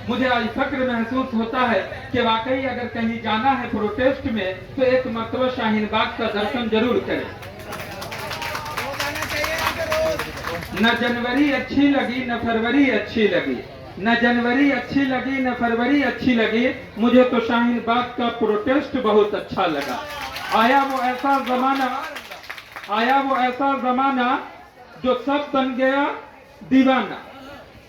मुझे आज फक्र महसूस होता है कि वाकई अगर कहीं जाना है प्रोटेस्ट में तो एक मरतबा शाहीन बाग का दर्शन जरूर करें। न जनवरी अच्छी लगी न फरवरी अच्छी लगी, न जनवरी अच्छी लगी न फरवरी अच्छी लगी, मुझे तो शाहीन बाग का प्रोटेस्ट बहुत अच्छा लगा। आया वो ऐसा जमाना जो सब बन गया दीवाना।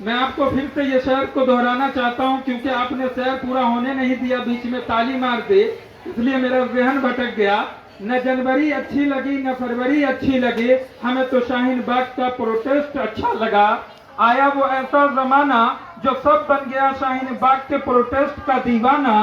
मैं आपको फिर से ये शेर को दोहराना चाहता हूं क्योंकि आपने शेर पूरा होने नहीं दिया, बीच में ताली मार दी, इसलिए मेरा ज़हन भटक गया। न जनवरी अच्छी लगी न फरवरी अच्छी लगी, हमें तो शाहीन बाग का प्रोटेस्ट अच्छा लगा। आया वो ऐसा जमाना जो सब बन गया शाहीन बाग के प्रोटेस्ट का दीवाना।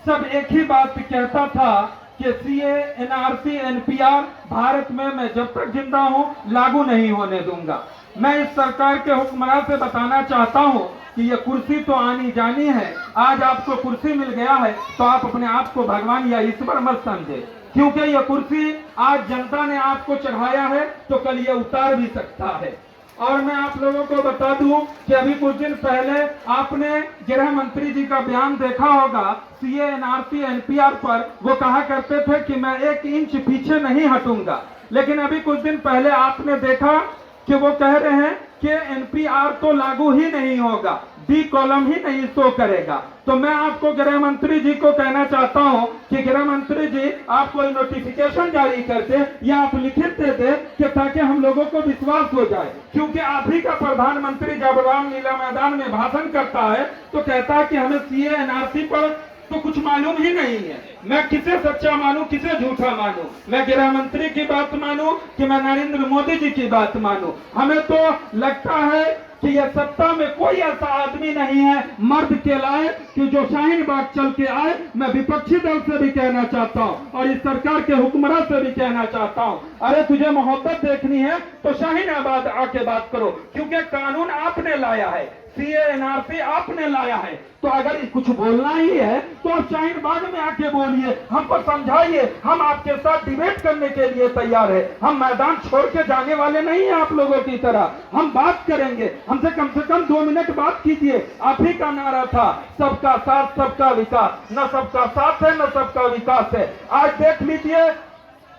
सब एक ही बात कहता था कि सीए, एनआरसी, एनपीआर भारत में मैं जब तक जिंदा हूं लागू नहीं होने दूंगा। मैं इस सरकार के हुक्मरान से बताना चाहता हूं कि ये कुर्सी तो आनी जानी है। आज आपको कुर्सी मिल गया है तो आप अपने आप को भगवान या ईश्वर मत समझे, क्योंकि ये कुर्सी आज जनता ने आपको चढ़ाया है तो कल ये उतार भी सकता है। और मैं आप लोगों को बता दूं कि अभी कुछ दिन पहले आपने गृह मंत्री जी का बयान देखा होगा सीए, एनआरसी, एनपीआर पर। वो कहा करते थे कि मैं 1 इंच पीछे नहीं हटूंगा, लेकिन अभी कुछ दिन पहले आपने देखा कि वो कह रहे हैं कि एनपीआर तो लागू ही नहीं होगा, डी कॉलम ही नहीं शो करेगा। तो मैं आपको गृह मंत्री जी को कहना चाहता हूं कि गृह मंत्री जी आप कोई नोटिफिकेशन जारी कर दे या आप लिखित दे दे कि ताकि हम लोगों को विश्वास हो जाए। क्योंकि आप ही का प्रधानमंत्री जब रामलीला मैदान में भाषण करता है तो कहता है कि हमें सीए, एनआरसी पर तो कुछ मालूम ही नहीं है। मैं किसे सच्चा मानूं, किसे झूठा मानूं? मैं गृह मंत्री की बात मानूं कि मैं नरेंद्र मोदी जी की बात मानूं? हमें तो लगता है कि यह सत्ता में कोई ऐसा आदमी नहीं है मर्द के लायक कि जो शाहीन बाग चल के आए। मैं विपक्षी दल से भी कहना चाहता हूं और इस सरकार के हुक्मरान से भी कहना चाहता हूं, अरे तुझे मोहब्बत देखनी है तो शाहीनाबाद आके बात करो, क्योंकि कानून आपने लाया है, सीए, एनआरसी आपने लाया है। तो अगर कुछ बोलना ही है तो आप शाहीन बाग में आके बोलिए, हमको समझाइए। हम आपके साथ डिबेट करने के लिए तैयार है। हम मैदान छोड़ के जाने वाले नहीं है आप लोगों की तरह। हम बात करेंगे, हमसे कम से कम 2 मिनट बात कीजिए। आप ही का नारा था सबका साथ सबका विकास। न सबका साथ है न सबका विकास है। आज देख लीजिए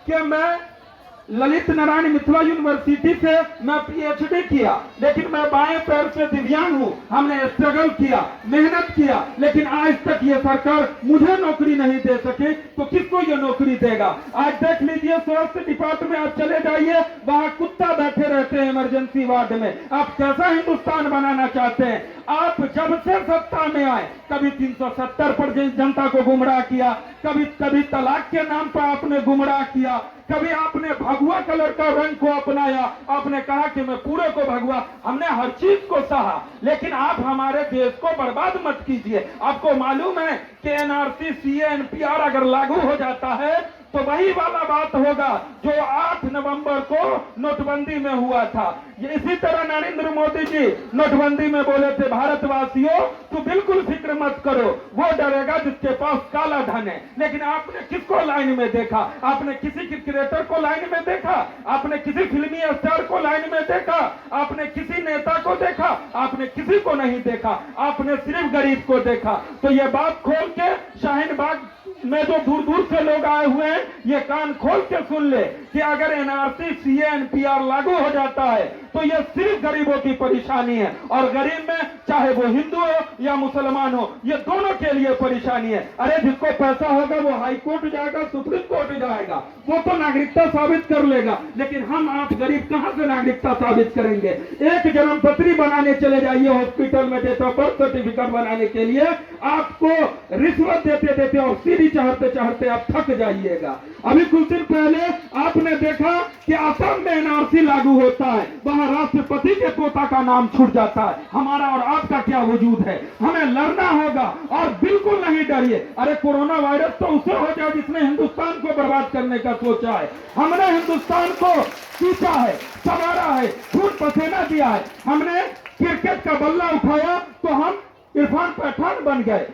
कि मैं ललित नारायण मिथिला यूनिवर्सिटी से मैं पीएचडी किया, लेकिन मैं बाएं पैर से दिव्यांग हूं। हमने स्ट्रगल किया, मेहनत किया, लेकिन आज तक ये सरकार मुझे नौकरी नहीं दे सके तो किसको ये नौकरी देगा? आज देख लीजिए स्वास्थ्य डिपार्टमेंट में आप चले जाइए, वहां कुत्ता बैठे रहते हैं इमरजेंसी वार्ड में। आप कैसा हिंदुस्तान बनाना चाहते हैं? आप जब से सत्ता में आए कभी 370 पर जनता को गुमराह किया, कभी तलाक के नाम पर आपने गुमराह किया, कभी आपने भगवा कलर का रंग को अपनाया, आपने कहा कि मैं पूरे को भगवा। हमने हर चीज को सहा, लेकिन आप हमारे देश को बर्बाद मत कीजिए। आपको मालूम है कि एनआरसी, सीए, एनपीआर अगर लागू हो जाता है तो वही वाला बात होगा जो 8 नवंबर को नोटबंदी में हुआ था। ये इसी तरह नरेंद्र मोदी जी नोटबंदी में बोले थे, भारतवासियों तो बिल्कुल फिक्र मत करो, वो डरेगा जिसके पास काला धन है। लेकिन आपने किसको लाइन में देखा? आपने किसी क्रिकेटर को लाइन में देखा? आपने किसी फिल्मी स्टार को लाइन में देखा? आपने किसी नेता को देखा? आपने किसी को नहीं देखा, आपने सिर्फ गरीब को देखा। तो ये बात खोल के शाहीन बाग में जो दूर दूर से लोग आए हुए हैं, ये कान खोल के सुन ले कि अगर एनआरसी, सीए, एनपीआर लागू हो जाता है तो ये सिर्फ गरीबों की परेशानी है। और गरीब में चाहे वो हिंदू हो या मुसलमान हो, ये दोनों के लिए परेशानी है। अरे जिसको पैसा होगा वो हाई कोर्ट जाएगा, सुप्रीम कोर्ट जाएगा, वो तो नागरिकता साबित कर लेगा। लेकिन हम आप गरीब कहां से नागरिकता साबित करेंगे? एक जन्मपत्री बनाने चले जाइए हॉस्पिटल में, डेट ऑफ बर्थ सर्टिफिकेट बनाने के लिए आपको रिश्वत देते देते और सीढ़ी चढ़ते चढ़ते आप थक जाइएगा। अभी कुछ दिन पहले आपने देखा कि असम में एनआरसी लागू होता है, वहां राष्ट्रपति के पोता का नाम छूट जाता है। हमारा और आपका क्या वजूद है? हमें लड़ना होगा और बिल्कुल नहीं डरिए। अरे कोरोना वायरस तो उसे हो जाए जिसने हिंदुस्तान को बर्बाद करने का सोचा है। हमने हिंदुस्तान को सींचा है, संवारा है, खून पसीना दिया है। हमने क्रिकेट का बल्ला उठाया तो हम इरफान पठान बन गए।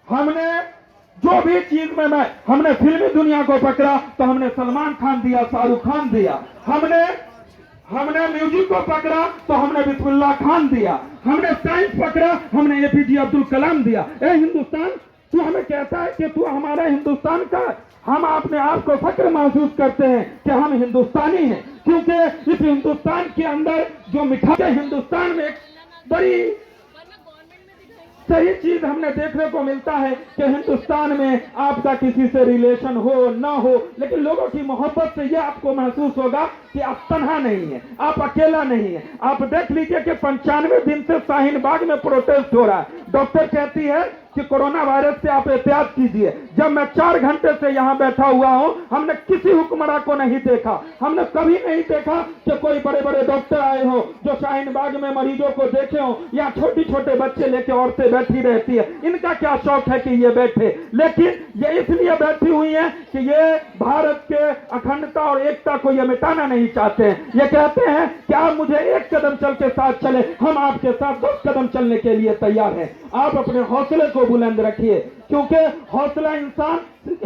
हमने जो भी चीज में हमने फिल्मी दुनिया को पकड़ा तो हमने सलमान खान दिया, शाहरुख खान दिया। हमने म्यूजिक को पकड़ा तो हमने बिस्मिल्लाह खान दिया, हमने साइंस पकड़ा हमने एपीजे अब्दुल कलाम दिया। ए हिंदुस्तान, तू हमें कहता है कि तू हमारा हिंदुस्तान का, हम अपने आप को फक्र महसूस करते हैं कि हम हिंदुस्तानी हैं, क्योंकि इस हिंदुस्तान के अंदर जो मिठाई, हिंदुस्तान में एक बड़ी सही चीज हमने देखने को मिलता है कि हिंदुस्तान में आपका किसी से रिलेशन हो ना हो, लेकिन लोगों की मोहब्बत से यह आपको महसूस होगा कि आप तन्हा नहीं है, आप अकेला नहीं है। आप देख लीजिए कि 95 दिन से शाहीन बाग में प्रोटेस्ट हो रहा है। डॉक्टर कहती है कि कोरोना वायरस से आप एहतियात कीजिए। जब मैं 4 घंटे से यहाँ बैठा हुआ हूँ, हमने किसी हुक्मरान को नहीं देखा, हमने कभी नहीं देखा कि कोई बड़े बड़े डॉक्टर आए हो जो शाहीन बाग में मरीजों को देखे हो, या छोटे छोटे बच्चे लेके औरतें बैठी रहती है। इनका क्या शौक है कि ये बैठे, लेकिन ये इसलिए बैठी हुई है कि ये भारत के अखंडता और एकता को ये मिटाना नहीं चाहते हैं। ये कहते हैं कि आप मुझे 1 कदम चल के साथ चले, हम आपके साथ 10 कदम चलने के लिए तैयार हैं। आप अपने हौसले को बुलंद रखिए, क्योंकि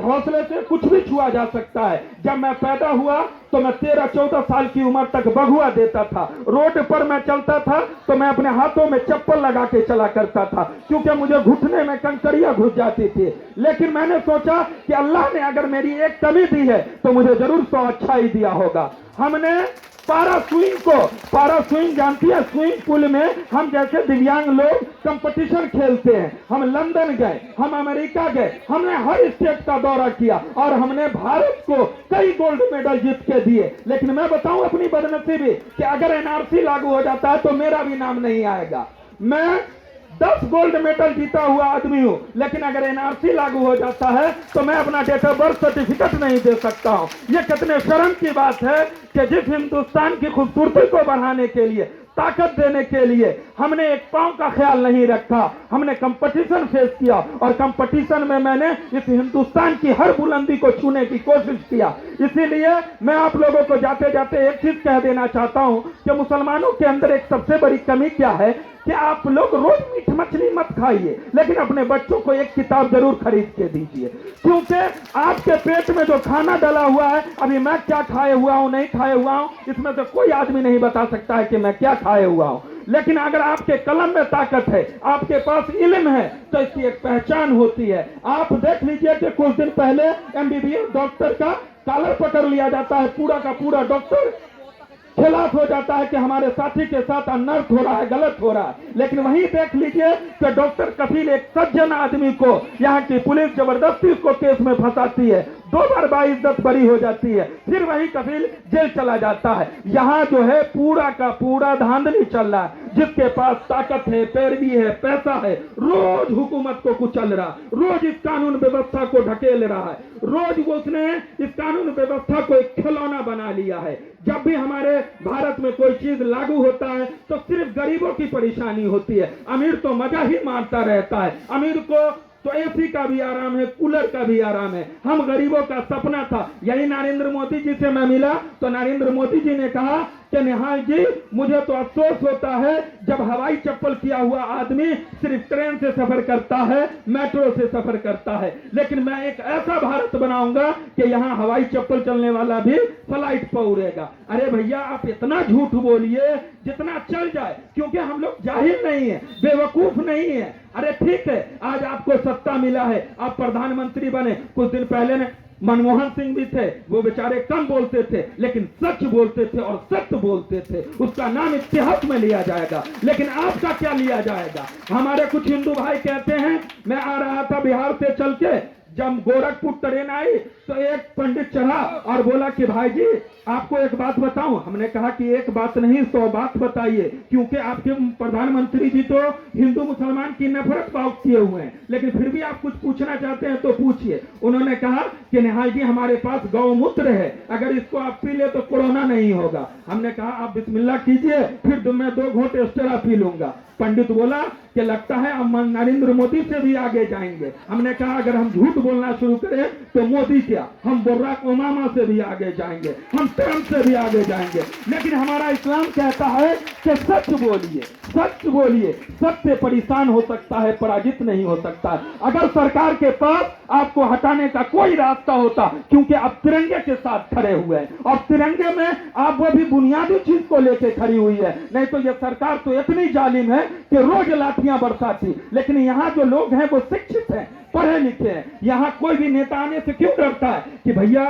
हौसले से कुछ भी छुआ जा सकता है। जब मैं पैदा हुआ तो मैं 13-14 साल की उम्र तक बघुआ देता था। रोड पर मैं चलता था तो मैं अपने हाथों में चप्पल लगा के चला करता था, क्योंकि मुझे घुटने में कंकड़ियां घुस जाती थी। लेकिन मैंने सोचा कि अल्लाह ने अगर मेरी एक कमी दी है तो मुझे जरूर 100 अच्छा ही दिया होगा। हमने पारा स्विंग जानती है, स्विंग पूल में हम जैसे दिव्यांग लोग कंपटीशन खेलते हैं। हम लंदन गए, हम अमेरिका गए, हमने हर स्टेट का दौरा किया और हमने भारत को कई गोल्ड मेडल जीत के दिए। लेकिन मैं बताऊं अपनी बदनसीबी कि अगर एनआरसी लागू हो जाता है तो मेरा भी नाम नहीं आएगा। मैं 10 गोल्ड मेडल जीता हुआ आदमी हूं, लेकिन अगर एनआरसी लागू हो जाता है तो मैं अपना डेट ऑफ बर्थ सर्टिफिकेट नहीं दे सकता हूं। यह कितने शर्म की बात है कि जिस हिंदुस्तान की खूबसूरती को बढ़ाने के लिए, ताकत देने के लिए हमने एक पांव का ख्याल नहीं रखा। हमने कंपटीशन फेस किया और कंपटीशन में मैंने इस हिंदुस्तान की हर बुलंदी को छूने की कोशिश किया। इसीलिए मैं आप लोगों को जाते जाते एक चीज कह देना चाहता हूं कि मुसलमानों के अंदर एक सबसे बड़ी कमी क्या है कि आप लोग रोज मीट मछली मत खाइए, लेकिन अपने बच्चों को एक किताब जरूर खरीद के दीजिए, क्योंकि आपके पेट में जो खाना डला हुआ है, अभी मैं क्या खाए हुआ हूं नहीं खाए हुआ हूं इसमें तो कोई आदमी नहीं बता सकता है कि मैं क्या खाए हुआ हूं। लेकिन अगर आपके कलम में ताकत है, आपके पास इल्म है, तो इसकी एक पहचान होती है। आप देख लीजिए कि कुछ दिन पहले एमबीबीएस डॉक्टर का कॉलर पकड़ लिया जाता है, पूरा का पूरा डॉक्टर खिलाफ हो जाता है कि हमारे साथी के साथ अनर्थ हो रहा है, गलत हो रहा है। लेकिन वहीं देख लीजिए कि डॉक्टर कफील एक सज्जन आदमी को यहाँ की पुलिस जबरदस्ती उसको केस में फंसाती है, 2 बार बाइज्जत बरी हो जाती है, फिर वही कफील जेल चला जाता है। यहाँ जो है पूरा का पूरा धांधली चल रहा है। जिसके पास ताकत है, पैरवी है, पैसा है, रोज हुकूमत को कुचल रहा, रोज इस कानून व्यवस्था को ढकेल रहा है, रोज वो उसने इस कानून व्यवस्था को एक खिलौना बना लिया है। जब भी हमारे भारत में कोई चीज लागू होता है तो सिर्फ गरीबों की परेशानी होती है, अमीर तो मजा ही मारता रहता है। अमीर को तो एसी का भी आराम है, कूलर का भी आराम है। हम गरीबों का सपना था। यही नरेंद्र मोदी जी से मैं मिला तो नरेंद्र मोदी जी ने कहा कि निहाल जी, मुझे तो अफसोस होता है जब हवाई चप्पल किया हुआ आदमी सिर्फ ट्रेन से सफर करता है, मेट्रो से सफर करता है, लेकिन मैं एक ऐसा भारत बनाऊंगा कि यहाँ हवाई चप्पल चलने वाला भी फ्लाइट पर उड़ेगा। अरे भैया, आप इतना झूठ बोलिए जितना चल जाए, क्योंकि हम लोग जाहिल नहीं है, बेवकूफ नहीं है। अरे ठीक है, आज आपको सत्ता मिला है, आप प्रधानमंत्री बने। कुछ दिन पहले ने मनमोहन सिंह भी थे, वो बेचारे कम बोलते थे लेकिन सच बोलते थे और सत्य बोलते थे। उसका नाम इतिहास में लिया जाएगा, लेकिन आपका क्या लिया जाएगा? हमारे कुछ हिंदू भाई कहते हैं, मैं आ रहा था बिहार से चल के, जब गोरखपुर ट्रेन आई तो एक पंडित चढ़ा और बोला कि भाई जी आपको एक बात बताऊं। हमने कहा कि एक बात नहीं 100 बात बताइए, क्योंकि आपके प्रधानमंत्री जी तो हिंदू मुसलमान की नफरत भाव किए हुए हैं, लेकिन फिर भी आप कुछ पूछना चाहते हैं तो पूछिए। उन्होंने कहा कि निहाल जी हमारे पास गौमूत्र है, अगर इसको आप पी ले तो कोरोना नहीं होगा। हमने कहा आप बिस्मिल्लाह कीजिए, फिर मैं 2 घूंट एक्स्ट्रा पी लूंगा। पंडित बोला कि लगता है हम नरेंद्र मोदी से भी आगे जाएंगे। हमने कहा अगर हम झूठ बोलना शुरू करें तो मोदी क्या, हम बराक ओबामा से भी आगे जाएंगे, हम ट्रंप से भी आगे जाएंगे। लेकिन हमारा इस्लाम कहता है कि सच बोलिए, सच बोलिए, सत्य परेशान हो सकता है, पराजित नहीं हो सकता है। अगर सरकार के पास आपको हटाने का कोई रास्ता होता, क्योंकि आप तिरंगे के साथ खड़े हुए हैं और तिरंगे में आप वो भी बुनियादी चीज को लेके खड़ी हुई है, नहीं तो ये सरकार तो इतनी जालिम है कि रोज लाठियां बरसाती। लेकिन यहाँ जो लोग हैं वो शिक्षित हैं, पढ़े लिखे हैं। यहाँ कोई भी नेता आने से क्यों डरता है कि भैया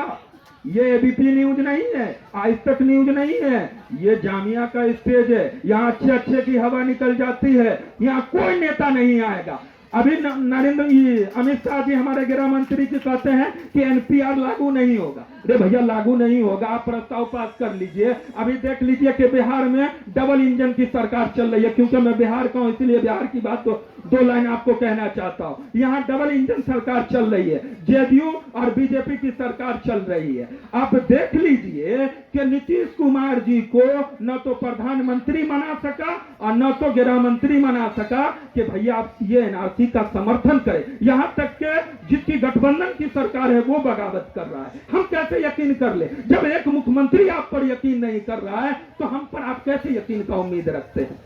ये एबीपी न्यूज नहीं है, आज तक न्यूज नहीं है, ये जामिया का स्टेज है, यहाँ अच्छे अच्छे की हवा निकल जाती है, यहाँ कोई नेता नहीं आएगा। अभी अमित शाह जी हमारे गृह मंत्री जी कहते हैं कि एनपीआर लागू नहीं होगा। अरे भैया लागू नहीं होगा, आप प्रस्ताव पास कर लीजिए। अभी देख लीजिए कि बिहार में डबल इंजन की सरकार चल रही है। क्योंकि मैं बिहार का हूं इसलिए बिहार की बात तो दो लाइन आपको कहना चाहता हूं। यहाँ डबल इंजन सरकार चल रही है, जेडीयू और बीजेपी की सरकार चल रही है। आप देख लीजिए कि नीतीश कुमार जी को न तो प्रधानमंत्री बना सका और न तो गृह मंत्री बना सका कि भैया आप ये एनआरसी का समर्थन करें। यहाँ तक के जिसकी गठबंधन की सरकार है वो बगावत कर रहा है। हम कैसे यकीन कर ले? जब एक मुख्यमंत्री आप पर यकीन नहीं कर रहा है तो हम पर आप कैसे यकीन का उम्मीद रखते हैं?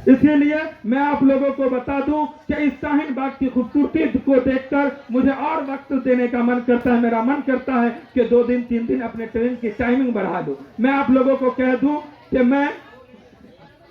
इसीलिए मैं आप लोगों को बता दूं कि इस शाहीन बाग की खूबसूरती को देखकर मुझे और वक्त देने का मन करता है। मेरा मन करता है कि 2 दिन 3 दिन अपने ट्रेन की टाइमिंग बढ़ा दूं। मैं आप लोगों को कह दूं कि मैं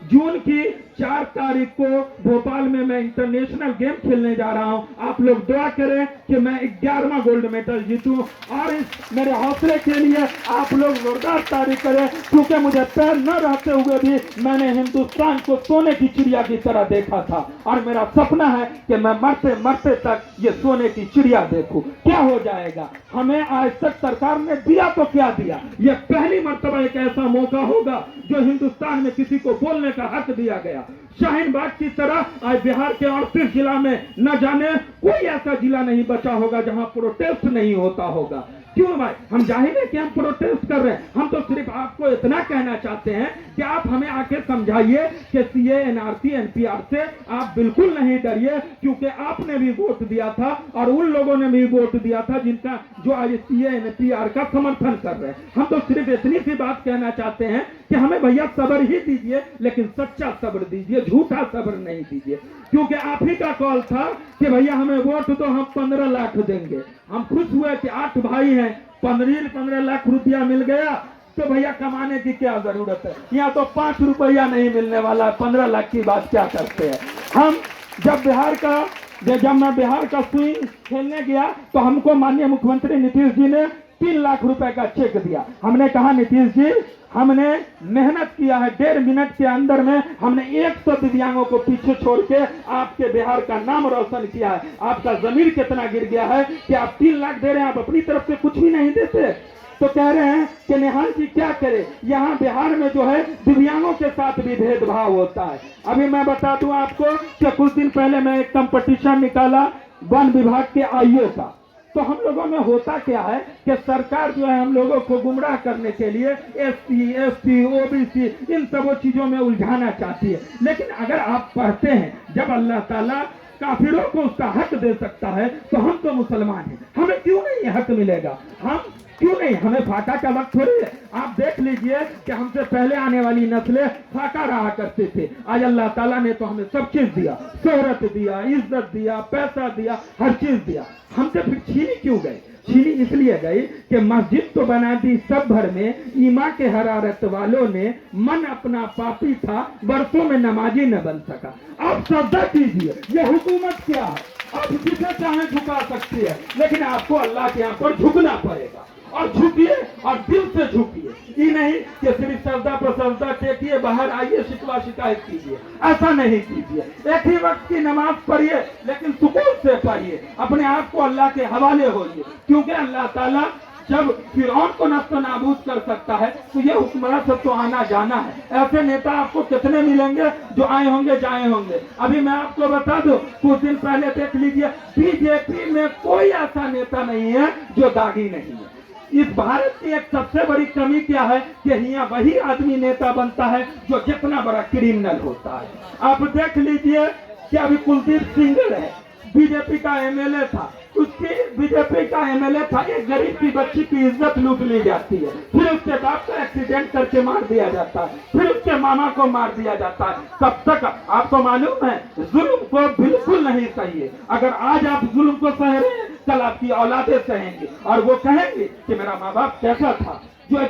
जून की 4 तारीख को भोपाल में मैं इंटरनेशनल गेम खेलने जा रहा हूं। आप लोग दुआ करें कि मैं 11वां गोल्ड मेडल जीतूं और इस मेरे हौसले के लिए आप लोग जोरदार तारीफ करें, क्योंकि मुझे पैर न रहते हुए भी मैंने हिंदुस्तान को सोने की चिड़िया की तरह देखा था और मेरा सपना है कि मैं मरते मरते तक ये सोने की चिड़िया देखूं। क्या हो जाएगा? हमें आज तक सरकार ने दिया तो क्या दिया? ये पहली मर्तबा एक ऐसा मौका होगा जो हिंदुस्तान में किसी को बोलने का हक दिया गया। शाहीन बाग की तरह आज बिहार के 38 जिला में न जाने कोई ऐसा जिला नहीं बचा होगा जहां प्रोटेस्ट नहीं होता होगा। क्यों भाई? हम जाहिर है कि हम प्रोटेस्ट कर रहे हैं। हम तो सिर्फ आपको इतना कहना चाहते हैं कि आप हमें आके समझाइए कि सीए, एनआरसी, एनपीआर से आप बिल्कुल नहीं डरिए, क्योंकि आपने भी वोट दिया था और उन लोगों ने भी वोट दिया था जिनका जो आज सीए, एनपीआर का समर्थन कर रहे हैं। हम तो सिर्फ इतनी सी बात कहना चाहते हैं कि हमें भैया सब्र ही दीजिए, लेकिन सच्चा सब्र दीजिए, झूठा सब्र नहीं दीजिए। क्योंकि आप ही का कॉल था कि भैया हमें वोट दो, हम 15 लाख देंगे। हम खुश हुए कि 8 भाई हैं, 15 लाख रुपया मिल गया तो भैया कमाने की क्या जरूरत है? यहाँ तो 5 रुपया नहीं मिलने वाला, 15 लाख की बात क्या करते हैं हम? जब मैं बिहार का स्विंग खेलने गया तो हमको माननीय मुख्यमंत्री नीतीश जी ने 3 लाख रुपए का चेक दिया। हमने कहा नीतीश जी हमने मेहनत किया है, 1.5 मिनट के अंदर में हमने 100 दिव्यांगों को पीछे छोड़ के आपके बिहार का नाम रोशन किया है। आपका जमीर कितना गिर गया है कि आप 3 लाख दे रहे हैं, आप अपनी तरफ से कुछ भी नहीं देते। तो कह रहे हैं कि निहाल जी क्या करे, यहाँ बिहार में जो है दिव्यांगों के साथ भी भेदभाव होता है। अभी मैं बता दूं आपको कि कुछ दिन पहले मैं एक कंपटीशन निकाला वन विभाग के आईओ का। तो हम लोगों में होता क्या है कि सरकार जो है हम लोगों को गुमराह करने के लिए एससी, एसटी, ओबीसी इन सब चीजों में उलझाना चाहती है। लेकिन अगर आप पढ़ते हैं, जब अल्लाह ताला काफिरों को उसका हक दे सकता है तो हम तो मुसलमान हैं, हमें क्यों नहीं हक मिलेगा? हम क्यों नहीं? हमें फाका का वक्त थोड़ी है। आप देख लीजिए कि हमसे पहले आने वाली नस्लें फाका रहा करते थे। आज अल्लाह ताला ने तो हमें सब चीज दिया, शोहरत दिया, इज्जत दिया, पैसा दिया, हर चीज दिया। हमसे फिर छीनी क्यों गए? छीनी इसलिए गई कि मस्जिद तो बना दी सब भर में, ईमा के हरारत वालों ने मन अपना पापी था, बरसों में नमाजी न बन सका। आप सजदा कीजिए, ये हुकूमत क्या है? आप जिसे चाहे झुका सकती है, लेकिन आपको अल्लाह के यहाँ पर झुकना पड़ेगा और झुकिए और दिल से झुकिए। ये नहीं कि सिर्फ सजदा पर सजदा टेकिए, बाहर आइए शिकवा शिकायत कीजिए, ऐसा नहीं कीजिए। एक ही वक्त की नमाज पढ़िए, लेकिन सुकून से पढ़िए, अपने आप को अल्लाह के हवाले होइए। क्योंकि अल्लाह ताला जब फिरौन को नष्ट नाबूद कर सकता है तो ये हुक्मरान सब तो आना जाना है। ऐसे नेता आपको कितने मिलेंगे जो आए होंगे जाए होंगे। अभी मैं आपको बता दूं, कुछ दिन पहले देख लीजिए, बीजेपी में कोई ऐसा नेता नहीं है जो दागी नहीं है। इस भारत की एक सबसे बड़ी कमी क्या है कि यहाँ वही आदमी नेता बनता है जो जितना बड़ा क्रिमिनल होता है। आप देख लीजिए कि अभी कुलदीप सिंह है, बीजेपी का एमएलए था, उसकी बीजेपी का एमएलए था, एक गरीब की बच्ची की इज्जत लूट ली जाती है, फिर उसके बाप को एक्सीडेंट करके मार दिया जाता है, फिर उसके मामा को मार दिया जाता है। कब तक? आपको मालूम है जुल्म को बिल्कुल नहीं सही है। अगर आज आप जुल्म को सह रहे हैं, कल आपकी औलादें सहेंगे और वो कहेंगे कि मेरा माँ बाप कैसा था, जो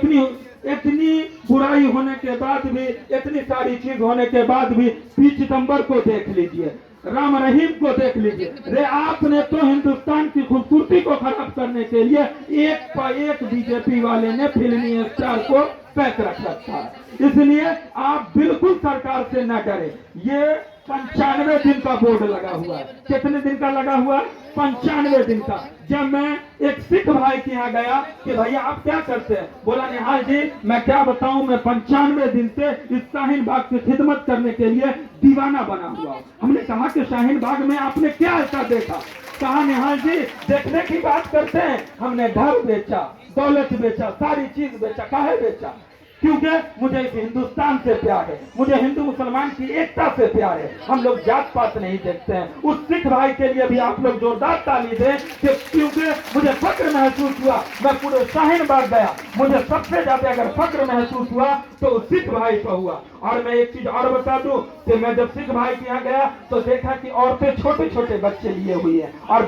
इतनी बुराई होने के बाद भी, इतनी सारी चीज होने के बाद भी 20 सितंबर को देख लीजिए, राम रहीम को देख लीजिए। रे आपने तो हिंदुस्तान की खूबसूरती को खराब करने के लिए एक पर एक बीजेपी वाले ने फिल्मी स्टार को पैक रख रखा है। इसलिए आप बिल्कुल सरकार से न डरे। ये 95 दिन का बोर्ड लगा हुआ है। कितने दिन का लगा हुआ है? 95 दिन का। जब मैं एक सिख भाई के यहाँ गया कि भैया आप क्या करते हैं, बोला निहाल जी मैं क्या बताऊं, मैं 95 दिन से इस शाहीन बाग की खिदमत करने के लिए दीवाना बना हुआ। हमने कहा कि शाहीन बाग में आपने क्या ऐसा देखा? कहा निहाल जी देखने की बात करते हैं, हमने घर बेचा, दौलत बेचा, सारी चीज बेचा। काहे बेचा? क्योंकि मुझे इस हिंदुस्तान से प्यार है, मुझे हिंदू मुसलमान की एकता से प्यार है। हम लोग जात पात नहीं देखते हैं। उस सिख भाई के लिए भी आप लोग जोरदार ताली दें कि क्योंकि मुझे फक्र महसूस हुआ। मैं पूरे शाहीन बाग गया, मुझे सबसे ज्यादा अगर फक्र महसूस हुआ तो उस सिख भाई को हुआ। और मैं एक चीज और बता दूं कि मैं जब सिख भाई के यहाँ गया तो देखा कि औरतें छोटे छोटे बच्चे लिए हुई है और